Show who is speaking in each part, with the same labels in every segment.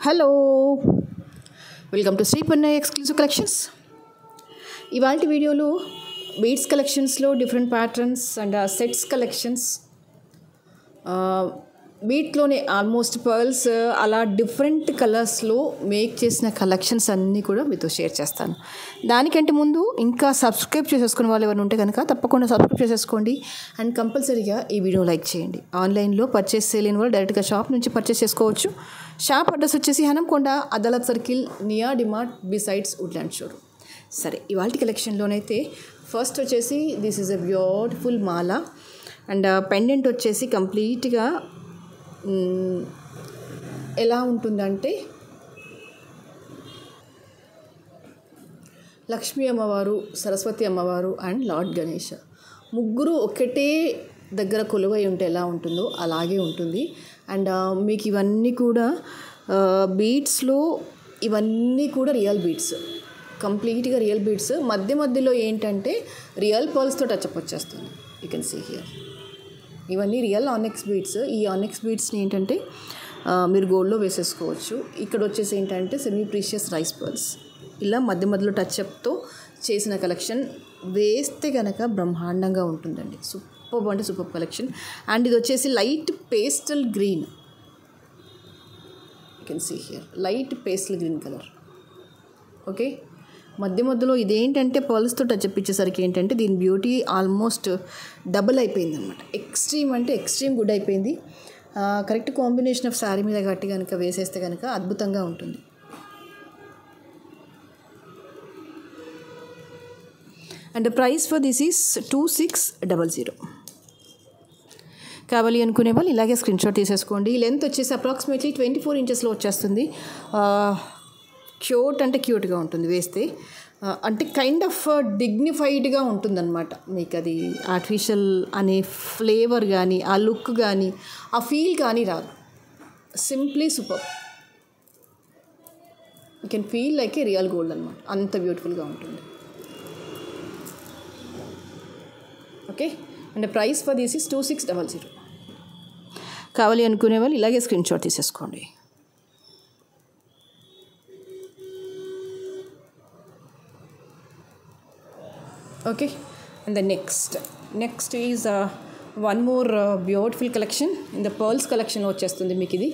Speaker 1: Hello, welcome to Shri Pannayya exclusive collections. ఇవాళ వీడియోలో beads కలెక్షన్స్లో different patterns and sets collections, బీట్లోనే ఆల్మోస్ట్ పర్ల్స్ అలా డిఫరెంట్ కలర్స్లో మేక్ చేసిన కలెక్షన్స్ అన్నీ కూడా మీతో షేర్ చేస్తాను. దానికంటే ముందు ఇంకా సబ్స్క్రైబ్ చేసేసుకునే వాళ్ళు ఎవరు ఉంటే కనుక తప్పకుండా సబ్స్క్రైబ్ చేసేసుకోండి అండ్ కంపల్సరీగా ఈ వీడియో లైక్ చేయండి. ఆన్లైన్లో పర్చేస్ చేయలేని వాళ్ళు డైరెక్ట్గా షాప్ నుంచి పర్చేస్ చేసుకోవచ్చు. షాప్ అడ్రస్ వచ్చేసి Hanamkonda, Adalat circle, near DMart besides Woodland showroom. సరే, ఇవాళ కలెక్షన్లోనైతే ఫస్ట్ వచ్చేసి this is a beautiful Mala and pendant వచ్చేసి కంప్లీట్గా ఎలా ఉంటుందంటే లక్ష్మీ అమ్మవారు, సరస్వతి అమ్మవారు అండ్ లార్డ్ గణేష ముగ్గురు ఒకటే దగ్గర కొలువై ఉంటే ఎలా ఉంటుందో అలాగే ఉంటుంది. అండ్ మీకు ఇవన్నీ కూడా బీడ్స్లో ఇవన్నీ కూడా రియల్ బీడ్స్, కంప్లీట్గా రియల్ బీడ్స్. మధ్య మధ్యలో ఏంటంటే రియల్ పర్ల్స్తో టచ్అప్ వచ్చేస్తుంది. యూ కెన్ సీ హియర్ ఇవన్నీ రియల్ ఆనెక్స్ బీడ్స్. ఈ ఆనెక్స్ బీడ్స్ని ఏంటంటే మీరు గోల్డ్లో వేసేసుకోవచ్చు. ఇక్కడ వచ్చేసి ఏంటంటే సెమీ ప్రీషియస్ రైస్ పర్ల్స్, ఇలా మధ్య మధ్యలో టచ్అప్తో చేసిన కలెక్షన్ వేస్తే కనుక బ్రహ్మాండంగా ఉంటుందండి. సూపర్ అంటే సూపర్ కలెక్షన్. అండ్ ఇది వచ్చేసి light pastel green, you can see here light pastel green colour. Okay, మధ్య మధ్యలో ఇదేంటంటే పర్ల్స్తో టచ్అప్ ఇచ్చేసరికి ఏంటంటే దీని బ్యూటీ ఆల్మోస్ట్ డబుల్ అయిపోయింది అనమాట. ఎక్స్ట్రీమ్ అంటే ఎక్స్ట్రీమ్ గుడ్ అయిపోయింది. కరెక్ట్ కాంబినేషన్ ఆఫ్ శారీ మీద కట్టి కనుక వేసేస్తే కనుక అద్భుతంగా ఉంటుంది. And price for this is 2600. కావాలి అనుకునే వాళ్ళు ఇలాగే స్క్రీన్ షాట్ తీసేసుకోండి. లెంత్ వచ్చేసి అప్రాక్సిమేట్లీ 24 ఇంచెస్లో వచ్చేస్తుంది. క్యూట్ అంటే క్యూట్గా ఉంటుంది వేస్తే, అంటే కైండ్ ఆఫ్ డిగ్నిఫైడ్గా ఉంటుందన్నమాట. మీకు అది ఆర్టిఫిషియల్ అనే ఫ్లేవర్ కానీ ఆ లుక్ కానీ ఆ ఫీల్ కానీ రాదు. Simply super, you can feel like A real gold అనమాట. అంత బ్యూటిఫుల్గా ఉంటుంది. Okay, and price for this is 2600. కావాలి అనుకునే వాళ్ళు ఇలాగే స్క్రీన్ షాట్ తీసేసుకోండి. Okay, and the next is one more beautiful collection in the pearls కలెక్షన్లో వచ్చేస్తుంది మీకు ఇది.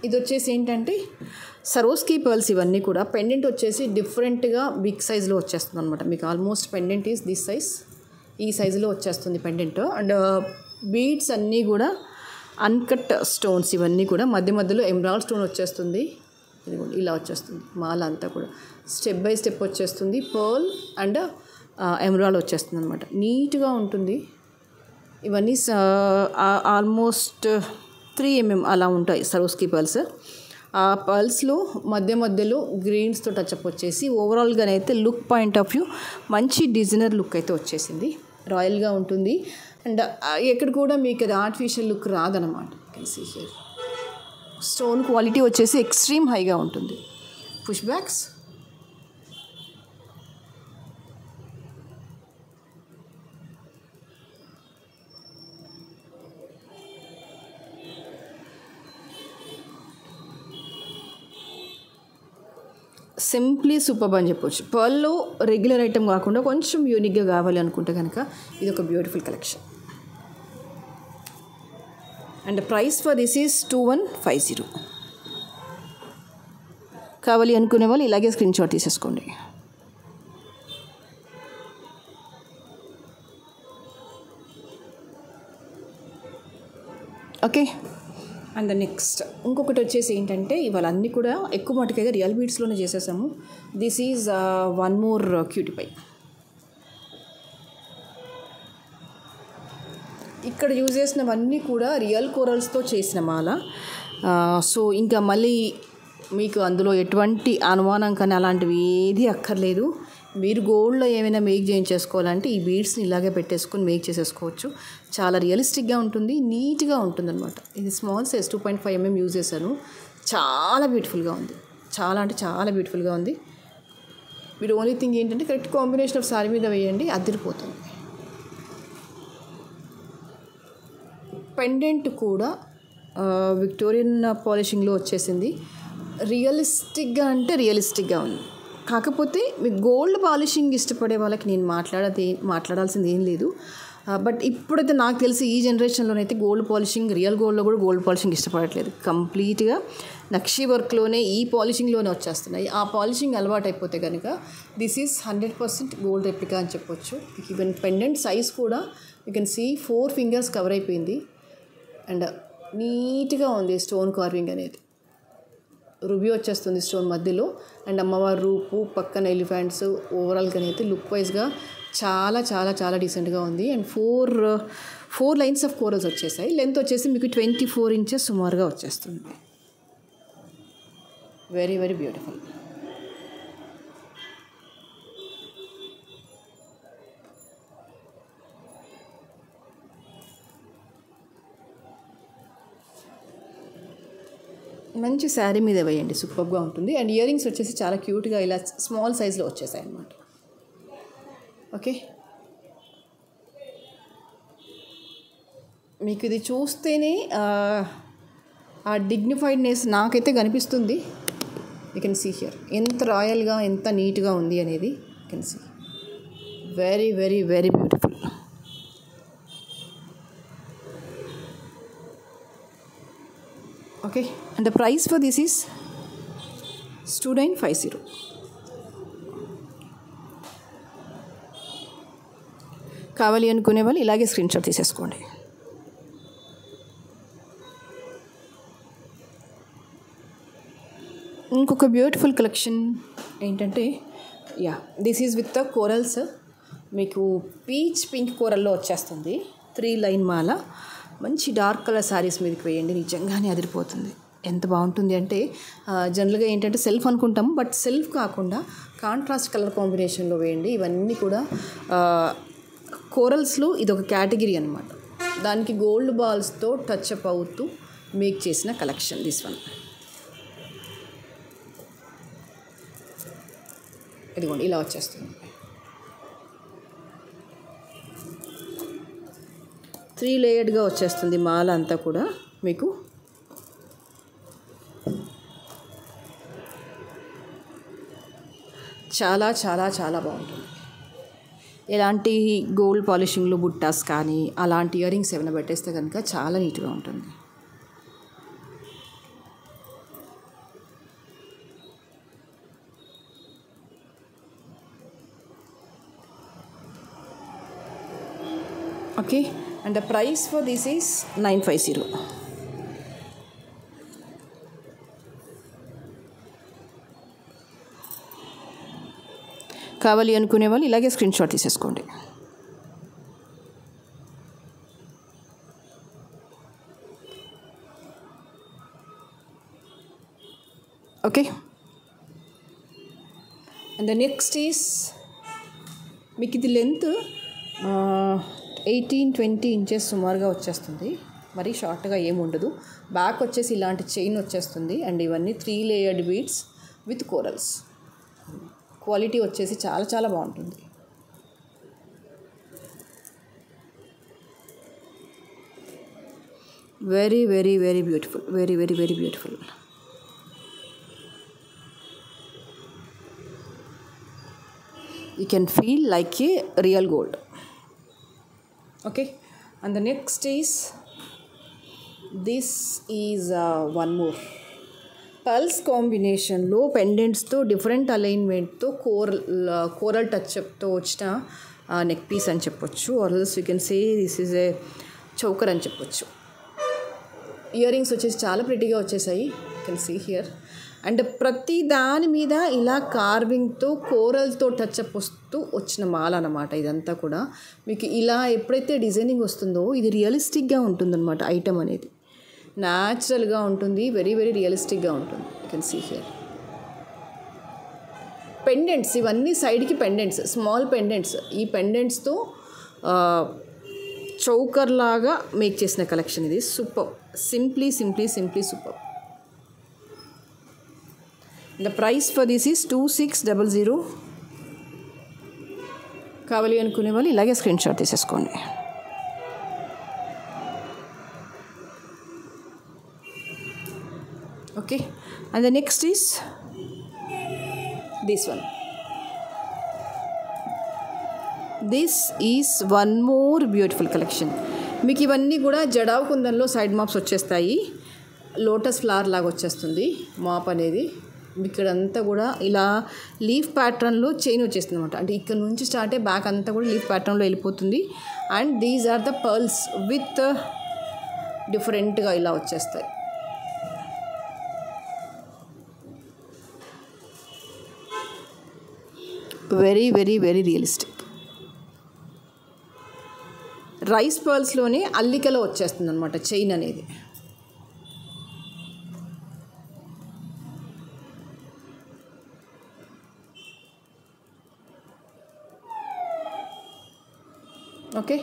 Speaker 1: ఇది వచ్చేసి ఏంటంటే సరోస్కీ పర్ల్స్. ఇవన్నీ కూడా పెండెంట్ వచ్చేసి డిఫరెంట్గా బిగ్ సైజులో వచ్చేస్తుంది అనమాట. మీకు almost pendant is this size, ఈ సైజులో వచ్చేస్తుంది పెండెంట్. అండ్ బీడ్స్ అన్నీ కూడా అన్కట్ స్టోన్స్, ఇవన్నీ కూడా మధ్య మధ్యలో ఎమరాల్డ్ స్టోన్ వచ్చేస్తుంది. ఇదిగోండి ఇలా వచ్చేస్తుంది మాల అంతా కూడా స్టెప్ బై స్టెప్ వచ్చేస్తుంది. పర్ల్ అండ్ ఎమరాల్డ్ వచ్చేస్తుంది అనమాట. నీట్గా ఉంటుంది. ఇవన్నీ ఆల్మోస్ట్ 3 mm అలా ఉంటాయి సరోస్కీ పర్ల్స్. ఆ పర్ల్స్లో మధ్య మధ్యలో గ్రీన్స్తో టచ్అప్ వచ్చేసి ఓవరాల్గానైతే లుక్ పాయింట్ ఆఫ్ వ్యూ మంచి డిజైనర్ లుక్ అయితే వచ్చేసింది. రాయల్గా ఉంటుంది. అండ్ ఎక్కడ కూడా మీకు అది ఆర్టిఫిషియల్ లుక్ రాదనమాట. Can see here stone quality వచ్చేసి ఎక్స్ట్రీమ్ హైగా ఉంటుంది. పుష్ బ్యాక్స్, సింప్లీ సూపర్ అని చెప్పొచ్చు. పర్ల్లో రెగ్యులర్ ఐటమ్ కాకుండా కొంచెం యూనిక్గా కావాలి అనుకుంటే కనుక ఇది ఒక beautiful collection. And price for this is 2150. కావాలి అనుకునే వాళ్ళు ఇలాగే స్క్రీన్ షాట్ తీసేసుకోండి. ఓకే, అండ్ నెక్స్ట్ ఇంకొకటి వచ్చేసి ఏంటంటే ఇవాళ అన్నీ కూడా ఎక్కువ మటుకైతే రియల్ బీడ్స్లోనే చేసేసాము. This is one more cutie pie. ఇక్కడ యూజ్ చేసినవన్నీ కూడా రియల్ కోరల్స్తో చేసిన మాల. సో ఇంకా మళ్ళీ మీకు అందులో ఎటువంటి అనుమానం కానీ అలాంటివి ఏది అక్కర్లేదు. మీరు గోల్డ్లో ఏమైనా మేక్ చేయించేసుకోవాలంటే ఈ బీడ్స్ని ఇలాగే పెట్టేసుకొని మేక్ చేసేసుకోవచ్చు. చాలా రియలిస్టిక్గా ఉంటుంది, నీట్గా ఉంటుంది అనమాట. ఇది స్మాల్ సైజ్ 2.5 mm యూజ్ చేశాను. చాలా బ్యూటిఫుల్గా ఉంది, చాలా అంటే చాలా బ్యూటిఫుల్గా ఉంది. మీరు ఓన్లీ థింగ్ ఏంటంటే కరెక్ట్ కాంబినేషన్ ఆఫ్ శారీ మీద వేయండి, అదిరిపోతుంది. పెండెంట్ కూడా విక్టోరియన్ పాలిషింగ్లో వచ్చేసింది. రియలిస్టిక్గా అంటే రియలిస్టిక్గా ఉంది. కాకపోతే మీకు గోల్డ్ పాలిషింగ్ ఇష్టపడే వాళ్ళకి నేను మాట్లాడాల్సింది ఏం లేదు. బట్ ఇప్పుడైతే నాకు తెలిసి ఈ జనరేషన్లోనైతే గోల్డ్ పాలిషింగ్, రియల్ గోల్డ్లో కూడా గోల్డ్ పాలిషింగ్ ఇష్టపడట్లేదు. కంప్లీట్గా నక్షీ వర్క్లోనే ఈ పాలిషింగ్లోనే వచ్చేస్తున్నాయి. ఆ పాలిషింగ్ అలవాటు అయిపోతే కనుక దిస్ ఈజ్ 100% గోల్డ్ రెప్లికా అని చెప్పొచ్చు. ఈవెన్ పెండెంట్ సైజ్ కూడా you can see 4 fingers cover అయిపోయింది. అండ్ నీట్గా ఉంది స్టోన్ కార్వింగ్ అనేది. రుబీ వచ్చేస్తుంది స్టోన్ మధ్యలో. అండ్ అమ్మవారి రూపు, పక్కన ఎలిఫెంట్స్, ఓవరాల్గా అయితే లుక్ వైజ్గా చాలా చాలా చాలా డీసెంట్గా ఉంది. అండ్ 4 లైన్స్ ఆఫ్ కోరల్స్ వచ్చేసాయి. లెంత్ వచ్చేసి మీకు 24 ఇంచెస్ సుమారుగా వచ్చేస్తుంది. Very very beautiful. మంచి శారీ మీద వేయండి, సూపర్గా ఉంటుంది. అండ్ ఇయర్ రింగ్స్ వచ్చేసి చాలా క్యూట్గా ఇలా స్మాల్ సైజ్లో వచ్చేసాయి అన్నమాట. ఓకే, మీకు ఇది చూస్తేనే ఆ డిగ్నిఫైడ్నెస్ నాకైతే కనిపిస్తుంది. యూ కెన్ సీ హియర్ ఎంత రాయల్గా, ఎంత నీట్గా ఉంది అనేది. You can see very very very beautiful. Okay, and the price for this is 2950. కావాలి అనుకునే వాళ్ళు ఇలాగే స్క్రీన్ షాట్ తీసేసుకోండి. ఇంకొక బ్యూటిఫుల్ కలెక్షన్ ఏంటంటే this is with the corals. మీకు పీచ్ పింక్ కోరల్లో వచ్చేస్తుంది. 3 లైన్ మాల. మంచి డార్క్ కలర్ శారీస్ మీదకి వేయండి, నిజంగానే అదిరిపోతుంది. ఎంత బాగుంటుంది అంటే జనరల్గా ఏంటంటే సెల్ఫ్ అనుకుంటాము, బట్ సెల్ఫ్ కాకుండా కాంట్రాస్ట్ కలర్ కాంబినేషన్లో వేయండి. ఇవన్నీ కూడా కోరల్స్లో ఇదొక కేటగిరీ అనమాట. దానికి గోల్డ్ బాల్స్తో టచ్ అప్ అవుతూ మేక్ చేసిన కలెక్షన్ దిస్ వన్. ఇదిగోండి ఇలా వచ్చేస్తుంది. 3 లేయర్డ్గా వచ్చేస్తుంది మాల అంతా కూడా. మీకు చాలా చాలా చాలా బాగుంటుంది. ఎలాంటి గోల్డ్ పాలిషింగ్లో బుట్టాస్ కానీ అలాంటి ఇయర్ రింగ్స్ ఏమైనా పెట్టేస్తే కనుక చాలా నీట్గా ఉంటుంది. Okay, and the price for this is 950. కావాలి అనుకునే వాళ్ళు ఇలాగే స్క్రీన్ షాట్ తీసేసుకోండి. Okay, and the next is మీకు ఇది లెంత్ 18-20 ఇంచెస్ సుమారుగా వచ్చేస్తుంది. మరి షార్ట్గా ఏమి ఉండదు. బ్యాక్ వచ్చేసి ఇలాంటి చైన్ వచ్చేస్తుంది. అండ్ ఇవన్నీ 3 layered beads with corals. Quality వచ్చేసి చాలా చాలా బాగుంటుంది. Very very very beautiful. Very very very beautiful. You can feel like a real gold. Okay, and the next is this is one more pulse కాంబినేషన్లో పెండెంట్స్తో different అలైన్మెంట్తో coral టచ్అప్తో వచ్చిన neck piece అని చెప్పొచ్చు. Or else you can say this is a choker అని చెప్పొచ్చు. Earrings వచ్చేసి చాలా ప్రిటీగా వచ్చేసాయి. You can see here. And ప్రతి దాని మీద ఇలా కార్వింగ్తో కోరల్తో టచ్అప్ వస్తూ వచ్చిన మాల అన్నమాట. ఇదంతా కూడా మీకు ఇలా ఎప్పుడైతే డిజైనింగ్ వస్తుందో ఇది రియలిస్టిక్గా ఉంటుందన్నమాట. ఐటమ్ అనేది న్యాచురల్గా ఉంటుంది. వెరీ వెరీ రియలిస్టిక్గా ఉంటుంది. You can see here. Pendants ఇవన్నీ సైడ్కి పెండెంట్స్, స్మాల్ పెండెంట్స్. ఈ పెండెంట్స్తో చౌకర్ లాగా మేక్ చేసిన కలెక్షన్ ఇది. Super, simply simply simply super. The price for this is 2600. కావాలి అనుకునే వాళ్ళు ఇలాగే స్క్రీన్ షాట్ తీసేసుకోండి. Okay, and the next is this one. This is one more beautiful collection. మీకు ఇవన్నీ కూడా జడావు కుందన్లో సైడ్ మాప్స్ వచ్చేస్తాయి. లోటస్ ఫ్లవర్ లాగా వచ్చేస్తుంది మాప్ అనేది. ఇక్కడంతా కూడా ఇలా లీఫ్ ప్యాటర్న్లో చైన్ వచ్చేస్తుంది అనమాట. అంటే ఇక్కడ నుంచి స్టార్ట్ అయ్యి బ్యాక్ అంతా కూడా లీఫ్ ప్యాటర్న్లో వెళ్ళిపోతుంది. And these are the pearls with డిఫరెంట్గా ఇలా వచ్చేస్తాయి. Very very very realistic. Rice పర్ల్స్లోనే అల్లికలో వచ్చేస్తుంది అనమాట చైన్ అనేది. Okay,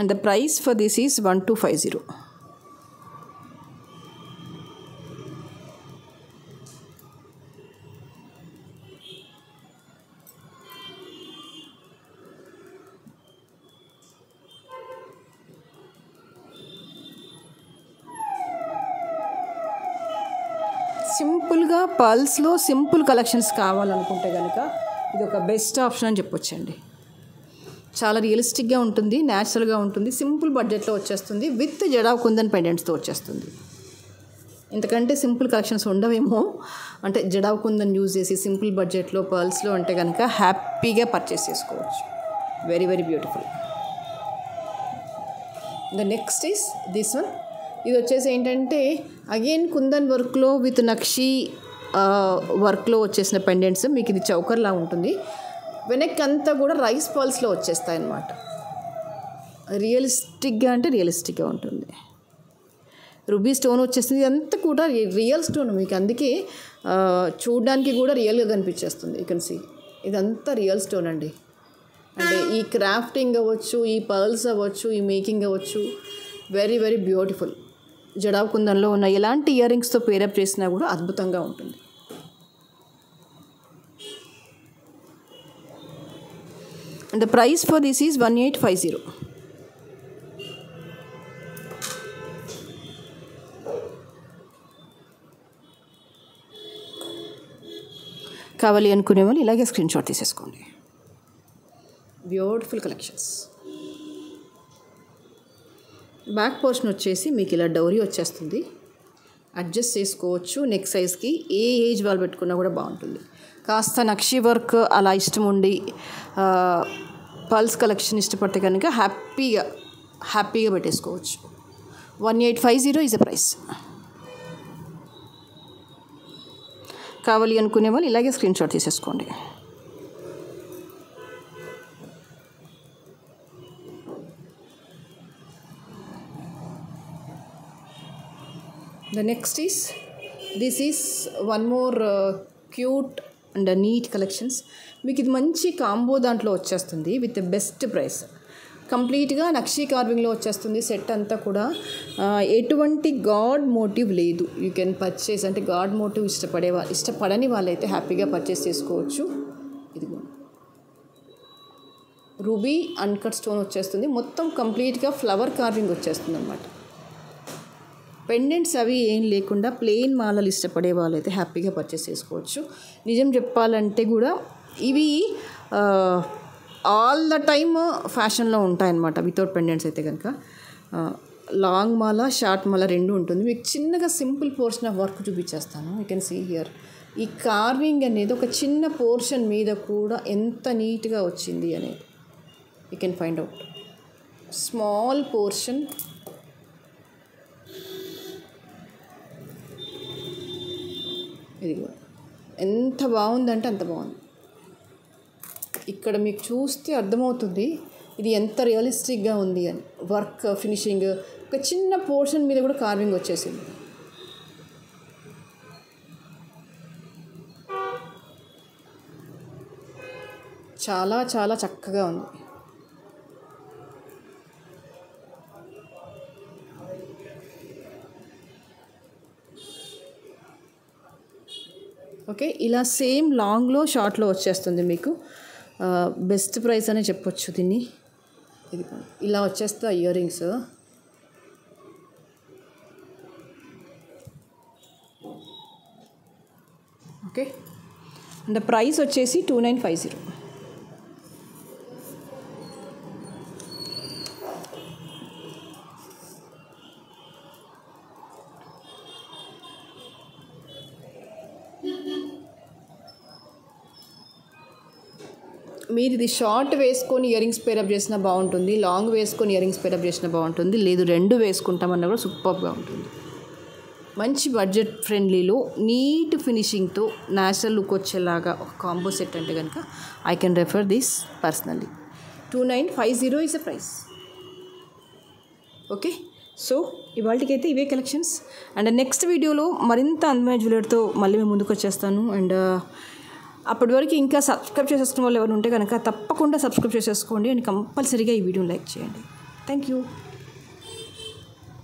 Speaker 1: and the price for this is 1250. సింపుల్గా పర్ల్స్లో సింపుల్ కలెక్షన్స్ కావాలనుకుంటే కనుక ఇది ఒక బెస్ట్ ఆప్షన్ అని చెప్పొచ్చండి. చాలా రియలిస్టిక్గా ఉంటుంది, న్యాచురల్గా ఉంటుంది, సింపుల్ బడ్జెట్లో వచ్చేస్తుంది, విత్ జడావ్ కుందన్ పెండెంట్స్తో వచ్చేస్తుంది. ఇంతకంటే సింపుల్ కలెక్షన్స్ ఉండవేమో. అంటే జడావ్ కుందన్ యూజ్ చేసి సింపుల్ బడ్జెట్లో పర్ల్స్లో అంటే కనుక హ్యాపీగా పర్చేస్ చేసుకోవచ్చు. Very very beautiful. The next is this one. ఇది వచ్చేసి ఏంటంటే అగైన్ కుందన్ వర్క్లో విత్ నక్షి వర్క్లో వచ్చేసిన పెండెంట్స్. మీకు ఇది చౌకర్లా ఉంటుంది. వెనక్కి అంతా కూడా రైస్ పర్ల్స్లో వచ్చేస్తాయి అన్నమాట. రియలిస్టిక్గా అంటే రియలిస్టిక్గా ఉంటుంది. రూబీ స్టోన్ వచ్చేస్తుంది. ఇదంతా కూడా రియల్ స్టోన్. మీకు అందుకే చూడడానికి కూడా రియల్గా కనిపించేస్తుంది. యూ కెన్ సీ ఇదంతా రియల్ స్టోన్ అండి. అంటే ఈ క్రాఫ్టింగ్ అవ్వచ్చు, ఈ పర్ల్స్ అవ్వచ్చు, ఈ మేకింగ్ అవ్వచ్చు, వెరీ వెరీ బ్యూటిఫుల్. జడావ్ కుందన్లో ఉన్న ఎలాంటి ఇయర్ రింగ్స్తో పేరప్ చేసినా కూడా అద్భుతంగా ఉంటుంది. And the price for this is 1850. కావాలి అనుకునే వాళ్ళు ఇలాగే స్క్రీన్ షాట్ తీసేసుకోండి. Beautiful collections. బ్యాక్ పోర్షన్ వచ్చేసి మీకు ఇలా డౌరీ వచ్చేస్తుంది. అడ్జస్ట్ చేసుకోవచ్చు నెక్ సైజ్కి. ఏ ఏజ్ వాళ్ళు పెట్టుకున్నా కూడా బాగుంటుంది. కాస్త నక్షి వర్క్ అలా ఇష్టం ఉండి పల్స్ కలెక్షన్ ఇష్టపడితే కనుక హ్యాపీగా పెట్టేసుకోవచ్చు. 1850 ఈజ్ ద ప్రైస్. కావాలి అనుకునే వాళ్ళు ఇలాగే స్క్రీన్ షాట్ తీసేసుకోండి. The next is, this is one more cute and neat collections. మీకు ఇది మంచి కాంబో దాంట్లో వచ్చేస్తుంది విత్ బెస్ట్ ప్రైస్. కంప్లీట్గా నక్షి కార్వింగ్లో వచ్చేస్తుంది. సెట్ అంతా కూడా ఎటువంటి గాడ్ మోటివ్ లేదు. You can purchase. అంటే గాడ్ మోటివ్ ఇష్టపడని వాళ్ళైతే హ్యాపీగా పర్చేస్ చేసుకోవచ్చు. ఇదిగో రూబీ అన్కట్ స్టోన్ వచ్చేస్తుంది. మొత్తం కంప్లీట్గా ఫ్లవర్ కార్వింగ్ వచ్చేస్తుంది అన్నమాట. పెండెంట్స్ అవి ఏం లేకుండా ప్లెయిన్ మాలలు ఇష్టపడే వాళ్ళైతే హ్యాపీగా పర్చేస్ చేసుకోవచ్చు. నిజం చెప్పాలంటే కూడా ఇవి ఆల్ ద టైమ్ ఫ్యాషన్లో ఉంటాయన్నమాట. వితౌట్ పెండెంట్స్ అయితే కనుక లాంగ్ మాల, షార్ట్ మాల రెండు ఉంటుంది. మీకు చిన్నగా సింపుల్ పోర్షన్ ఆఫ్ వర్క్ చూపించేస్తాను. You can see here. ఈ కార్వింగ్ అనేది ఒక చిన్న పోర్షన్ మీద కూడా ఎంత నీట్గా వచ్చింది అనేది you can find out. Small portion. ఇది ఎంత బాగుందంటే అంత బాగుంది. ఇక్కడ మీకు చూస్తే అర్థమవుతుంది ఇది ఎంత రియలిస్టిక్గా ఉంది అని. వర్క్ ఫినిషింగ్ ఒక చిన్న పోర్షన్ మీద కూడా కార్వింగ్ వచ్చేసింది. చాలా చాలా చక్కగా ఉంది. ఓకే, ఇలా సేమ్ లాంగ్లో షార్ట్లో వచ్చేస్తుంది మీకు. బెస్ట్ ప్రైస్ అనే చెప్పొచ్చు దీన్ని. ఇది ఇలా వచ్చేస్తా ear rings. Okay, and price వచ్చేసి 2950. మీరు ఇది షార్ట్ వేసుకొని ఇయర్ రింగ్స్ పేరప్ చేసినా బాగుంటుంది, లాంగ్ వేసుకొని ఇయర్ రింగ్స్ పేరప్ చేసినా బాగుంటుంది, లేదు రెండు వేసుకుంటామన్నా కూడా సూపర్గా ఉంటుంది. మంచి బడ్జెట్ ఫ్రెండ్లీలో నీట్ ఫినిషింగ్తో న్యాచురల్ లుక్ వచ్చేలాగా ఒక కాంబో సెట్ అంటే కనుక I can refer this personally. 2950 is the price. Okay, so ఇవాళకైతే ఇవే కలెక్షన్స్. అండ్ నెక్స్ట్ వీడియోలో మరింత అందమైన జ్యువెలరీతో మళ్ళీ మేము ముందుకు వచ్చేస్తాను. అండ్ అప్పటి వరకు ఇంకా సబ్స్క్రైబ్ చేసేసుకున్న వాళ్ళు ఎవరు ఉంటే కనుక తప్పకుండా సబ్స్క్రైబ్ చేసేసుకోండి అండ్ కంపల్సరీగా ఈ వీడియోని లైక్ చేయండి. Thank you.